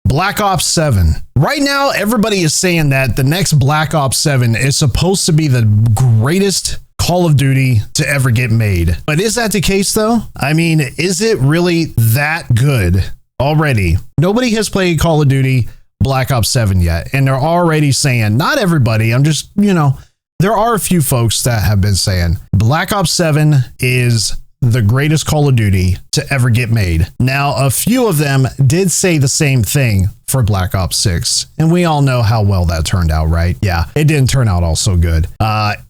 Black Ops 7. Right now, everybody is saying that the next Black Ops 7 is supposed to be the greatest Call of Duty to ever get made. But is that the case though? I mean, is it really that good already? Nobody has played Call of Duty Black Ops 7 yet, and they're already saying, not everybody, I'm just, there are a few folks that have been saying Black Ops 7 is the greatest Call of Duty to ever get made. Now, a few of them did say the same thing for Black Ops 6, and we all know how well that turned out, right? Yeah, it didn't turn out all so good.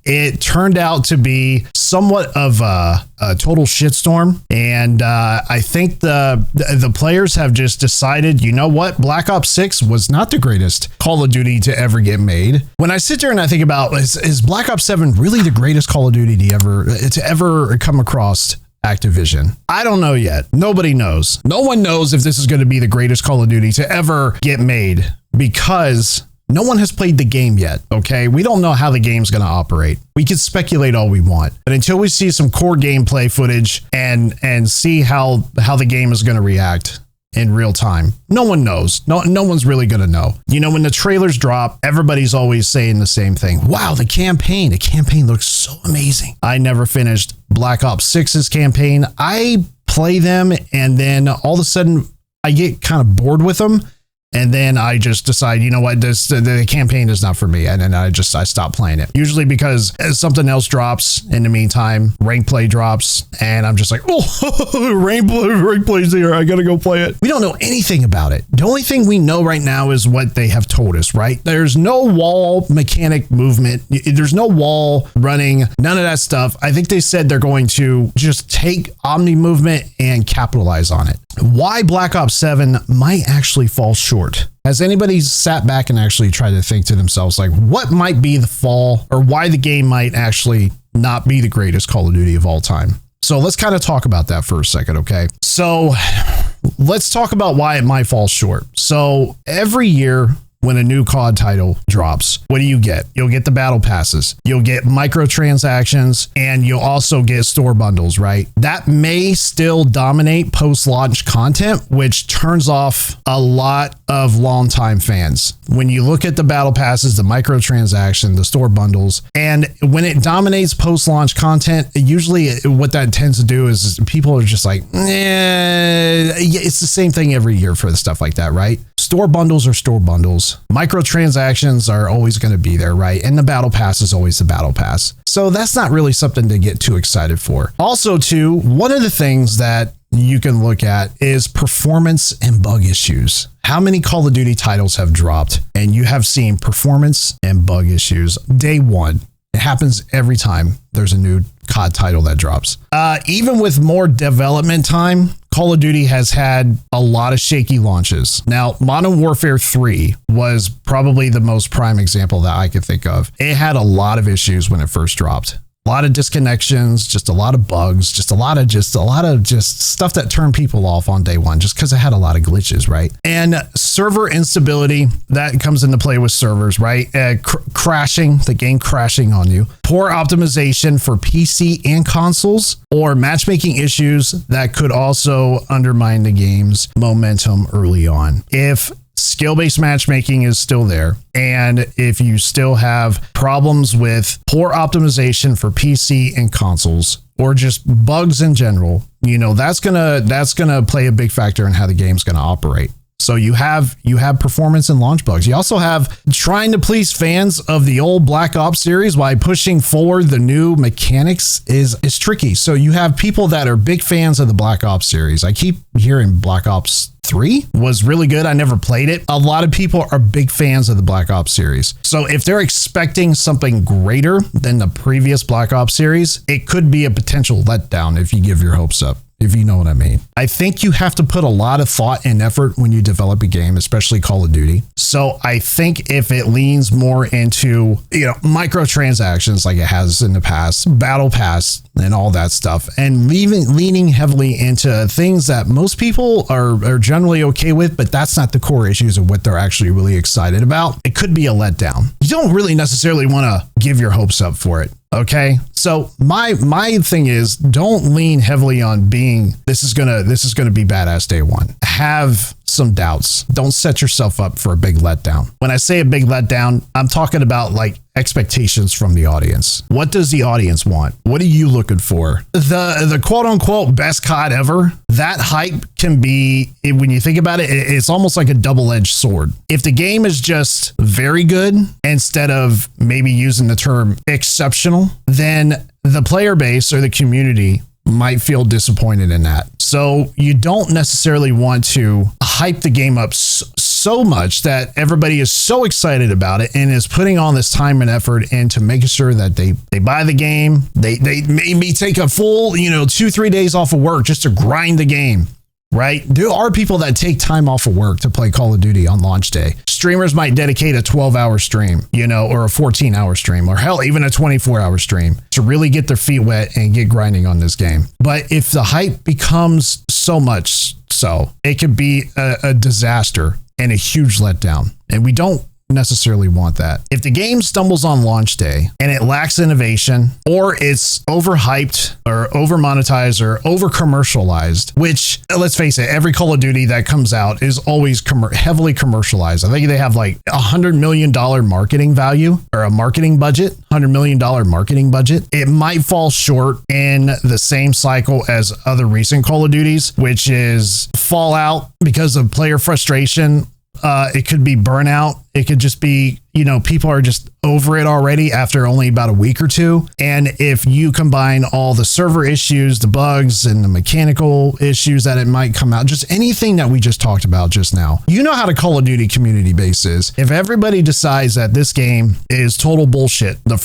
It turned out to be somewhat of a total shitstorm, and I think the players have just decided, you know what, Black Ops 6 was not the greatest Call of Duty to ever get made. When I sit there and I think about, is Black Ops 7 really the greatest Call of Duty to ever come across Activision? I don't know yet. Nobody knows. No one knows if this is going to be the greatest Call of Duty to ever get made because no one has played the game yet, okay? We don't know how the game's going to operate. We can speculate all we want, but until we see some core gameplay footage and see how the game is going to react in real time, no one knows. No one's really going to know. When the trailers drop, everybody's always saying the same thing. Wow, the campaign looks so amazing. I never finished Black Ops 6's campaign. I play them and then all of a sudden I get kind of bored with them. And then I just decide, you know what, the campaign is not for me. And then I stop playing it. Usually because something else drops in the meantime, rank play drops, and I'm just like, oh, rank play's here. I got to go play it. We don't know anything about it. The only thing we know right now is what they have told us, right? There's no wall mechanic movement. There's no wall running, none of that stuff. I think they said they're going to just take Omni movement and capitalize on it. Why Black Ops 7 might actually fall short. Has anybody sat back and actually tried to think to themselves, like, what might be the fall or why the game might actually not be the greatest Call of Duty of all time? So let's kind of talk about that for a second, okay? So let's talk about why it might fall short. So every year, when a new COD title drops, what do you get? You'll get the battle passes, you'll get microtransactions, and you'll also get store bundles, right? That may still dominate post-launch content, which turns off a lot of longtime fans. When you look at the battle passes, the microtransaction, the store bundles, and when it dominates post-launch content, usually what that tends to do is people are just like, it's the same thing every year for the stuff like that, right? Store bundles are store bundles. Microtransactions are always going to be there, right? And the battle pass is always the battle pass. So that's not really something to get too excited for. Also, too, one of the things that you can look at is performance and bug issues. How many Call of Duty titles have dropped and you have seen performance and bug issues day one? It happens every time there's a new COD title that drops. Even with more development time, Call of Duty has had a lot of shaky launches. Now, Modern Warfare 3 was probably the most prime example that I could think of. It had a lot of issues when it first dropped. A lot of disconnections, just a lot of bugs, just a lot of stuff that turned people off on day one, just because it had a lot of glitches, right? And server instability, that comes into play with servers, right? Crashing, the game crashing on you. Poor optimization for PC and consoles, or matchmaking issues that could also undermine the game's momentum early on. If skill-based matchmaking is still there, and if you still have problems with poor optimization for PC and consoles, or just bugs in general, that's gonna play a big factor in how the game's gonna operate. So you have performance and launch bugs. You also have trying to please fans of the old Black Ops series by pushing forward the new mechanics is tricky. So you have people that are big fans of the Black Ops series. I keep hearing Black Ops 3 was really good. I never played it. A lot of people are big fans of the Black Ops series. So if they're expecting something greater than the previous Black Ops series, it could be a potential letdown if you give your hopes up, if you know what I mean. I think you have to put a lot of thought and effort when you develop a game, especially Call of Duty. So I think if it leans more into, microtransactions like it has in the past, battle pass and all that stuff, and leaning heavily into things that most people are generally okay with, but that's not the core issues of what they're actually really excited about, it could be a letdown. don't really necessarily want to give your hopes up for it. Okay. So my thing is, don't lean heavily on being, this is gonna be badass day one. Have some doubts. Don't set yourself up for a big letdown. When I say a big letdown, I'm talking about like expectations from the audience. What does the audience want? What are you looking for? The quote unquote best COD ever, that hype can be, when you think about it, it's almost like a double-edged sword. If the game is just very good, instead of maybe using the term exceptional, then the player base or the community might feel disappointed in that. So you don't necessarily want to hype the game up so much that everybody is so excited about it and is putting all this time and effort into making sure that they buy the game. They maybe take a full, 2-3 days off of work just to grind the game. Right? There are people that take time off of work to play Call of Duty on launch day. Streamers might dedicate a 12-hour stream, or a 14-hour stream, or hell, even a 24-hour stream to really get their feet wet and get grinding on this game. But if the hype becomes so much so, it could be a disaster and a huge letdown. And we don't necessarily want that. If the game stumbles on launch day and it lacks innovation, or it's overhyped or over monetized or over commercialized, which, let's face it, every Call of Duty that comes out is always heavily commercialized. I think they have like $100 million marketing value, or a marketing budget, $100 million marketing budget. It might fall short in the same cycle as other recent Call of Duties, which is Fallout because of player frustration. It could be burnout. It could just be, people are just over it already after only about a week or two. And if you combine all the server issues, the bugs, and the mechanical issues that it might come out, just anything that we just talked about just now, you know how the Call of Duty community base is. If everybody decides that this game is total bullshit, let's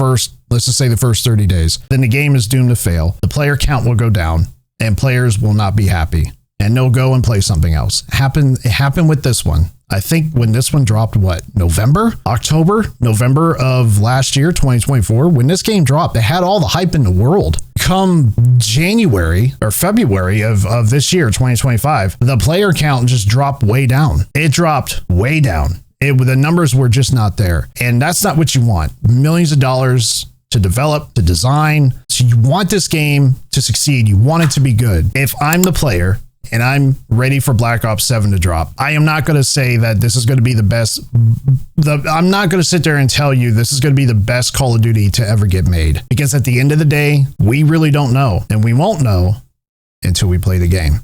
just say the first 30 days, then the game is doomed to fail. The player count will go down and players will not be happy. And they'll go and play something else. It happened with this one. I think when this one dropped, November of last year, 2024, when this game dropped, it had all the hype in the world. Come January or February of this year, 2025, the player count just dropped way down. It dropped way down. The numbers were just not there. And that's not what you want. Millions of dollars to develop, to design. So you want this game to succeed. You want it to be good. If I'm the player and I'm ready for Black Ops 7 to drop, I am not going to say that this is going to be the best. I'm not going to sit there and tell you this is going to be the best Call of Duty to ever get made, because at the end of the day, we really don't know, and we won't know until we play the game.